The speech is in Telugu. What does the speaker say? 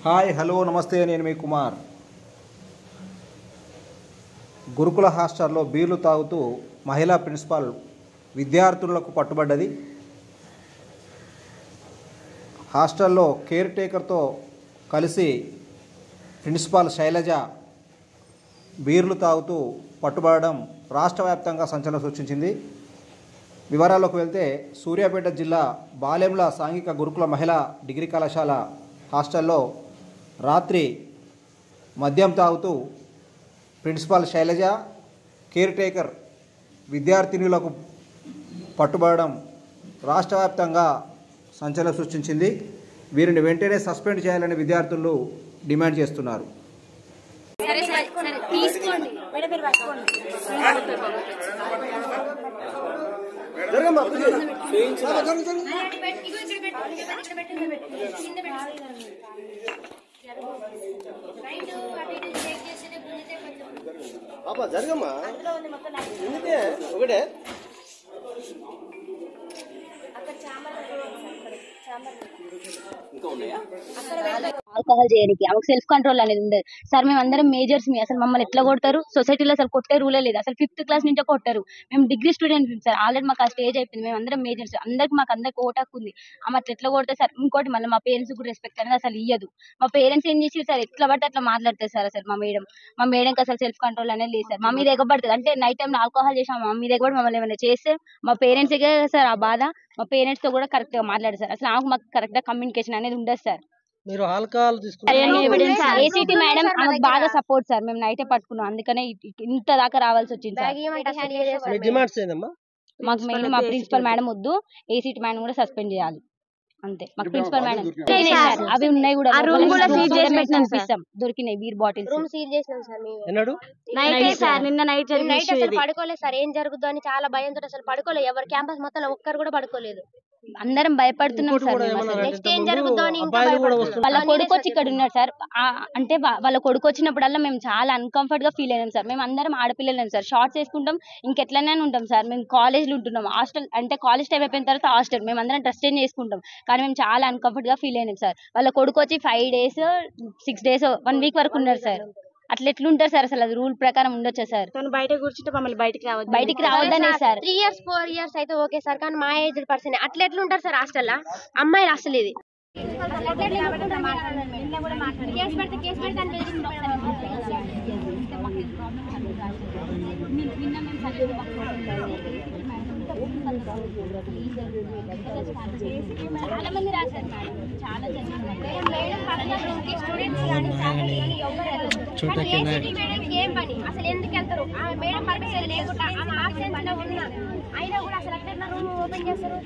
హాయ్ హలో నమస్తే, నేను మీ కుమార్. గురుకుల హాస్టల్లో బీర్లు తాగుతూ మహిళా ప్రిన్సిపాల్ విద్యార్థులకు పట్టుబడ్డది. హాస్టల్లో కేర్ టేకర్తో కలిసి ప్రిన్సిపాల్ శైలజ బీర్లు తాగుతూ పట్టుబడడం రాష్ట్ర వ్యాప్తంగా సంచలనం సృష్టించింది. వివరాల్లోకి వెళ్తే, సూర్యాపేట జిల్లా బాలెంల సాంఘిక గురుకుల మహిళా డిగ్రీ కళాశాల హాస్టల్లో రాత్రి మద్యం తాగుతూ ప్రిన్సిపాల్ శైలజ, కేర్ టేకర్ విద్యార్థినులకు పట్టుబడడం రాష్ట్ర వ్యాప్తంగా సంచలనం సృష్టించింది. వీరిని వెంటనే సస్పెండ్ చేయాలని విద్యార్థులు డిమాండ్ చేస్తున్నారు. జరగమ్మా ఒకటే ఆల్కహాల్ చేయడానికి ఆమెకు సెల్ఫ్ కంట్రోల్ అనేది ఉండదు సార్. మేము అందరం మేజర్స్ అసలు మమ్మల్ని ఎట్లా కొడతారు? సొసైటీలో అసలు కొట్టే రూలే లేదు. అసలు 5th క్లాస్ నుంచే కొట్టారు. మేము డిగ్రీ స్టూడెంట్స్ సార్. ఆల్రెడీ మాకు ఆ స్టేజ్ అయిపోయింది. మేము అందరం మేజర్స్, అందరికి ఓటాకు ఉంది. ఆమె అట్లా ఎట్లా కొడతారు సార్? ఇంకోటి మళ్ళీ మా పేరెంట్స్ కూడా రెస్పెక్ట్ అనేది అసలు ఇయ్యదు. మా పేరెంట్స్ ఏం చేసి సార్ ఎట్లా పడితే అట్లా మాట్లాడతారు సార్. అసలు మా మేడంకి అసలు సెల్ఫ్ కంట్రోల్ అనేది లేదు సార్. మా మీద ఎగబడుతుంది. అంటే నైట్ టైంలో ఆల్కహాల్ చేసాం, మా మీద ఎగబడి మమ్మల్ని ఏమైనా చేస్తే మా పేరెంట్స్కే సార్ ఆ బాధ. మా పేరెంట్స్ తో కూడా కరెక్ట్ గా మాట్లాడారు సార్. అసలు మాకు కరెక్ట్ గా కమ్యూనికేషన్ అనేది ఉండదు సార్. మీరు ఆల్కహాల్ ఏసీటీ మేడం ఆమెకు బాగా సపోర్ట్ సార్. మేము నైటే పట్టుకున్నాం, అందుకనే ఇంత దాకా రావాల్సి వచ్చింది సార్. డిమాండ్స్ ఏందమ్మా? మాకు మెయిన్ మా ప్రిన్సిపల్ మేడం వద్దు, ఏసీటీ మేడం కూడా సస్పెండ్ చేయాలి అంతే. మాకు ప్రిన్సిపల్ మేడం అవి ఉన్నాయి కూడా, దొరికినాయి బీర్ బాటిల్స్. రూమ్ సీల్ చేసినాం సార్ మేము. నిన్న నైట్ అసలు పడుకోలేదు సార్. ఏం జరుగుతుందో అని చాలా భయంతో అసలు పడుకోలేదు. ఎవరు క్యాంపస్ మొత్తం ఒక్కరు కూడా పడుకోలేదు. అందరం భయపడుతున్నాం సార్. నెక్స్ట్ ఏం జరుగుతుందో అని వాళ్ళ కొడుకు వచ్చి ఇక్కడ ఉన్నాడు సార్. అంటే వాళ్ళ కొడుకు వచ్చినప్పుడల్లా మేము చాలా అన్కంఫర్ట్ గా ఫీల్ అయినాం సార్. మేము అందరం ఆడపిల్లలేం సార్. షార్ట్స్ వేసుకుంటాం, ఇంకెట్లనే ఉంటాం సార్. మేము కాలేజ్లో ఉంటున్నాం. హాస్టల్ అంటే కాలేజ్ టైం అయిపోయిన తర్వాత హాస్టల్ మేము అందరం డ్రెస్ చేంజ్ చేసుకుంటాం. కానీ మేము చాలా అన్కంఫర్ట్ గా ఫీల్ అయినాం సార్. వాళ్ళ కొడుకు వచ్చి 5 days 6 days 1 week వరకు ఉన్నారు సార్. అట్లా ఎట్లుంటారు సార్? అసలు అది రూల్ ప్రకారం ఉండొచ్చా సార్? బయట కూర్చుంటే మమ్మల్ని బయటికి రావద్దనే సార్. 3 years 4 years అయితే ఓకే సార్, కానీ మా ఏజ్ పర్సన్ అట్లా ఎట్లుంటారు సార్ హాస్టల్లో? అమ్మాయిలు అసలు ఇది చాలా మంది రాశారు మేడం, చాలా ఏం పని అసలు ఎందుకు వెళ్తారు? మేడం పర్మిషన్ లేకుండా ఆమె ఆబ్సెన్స్ లో ఉన్నా అయినా కూడా అసలు అట్లా రూమ్ ఓపెన్ చేస్తారు.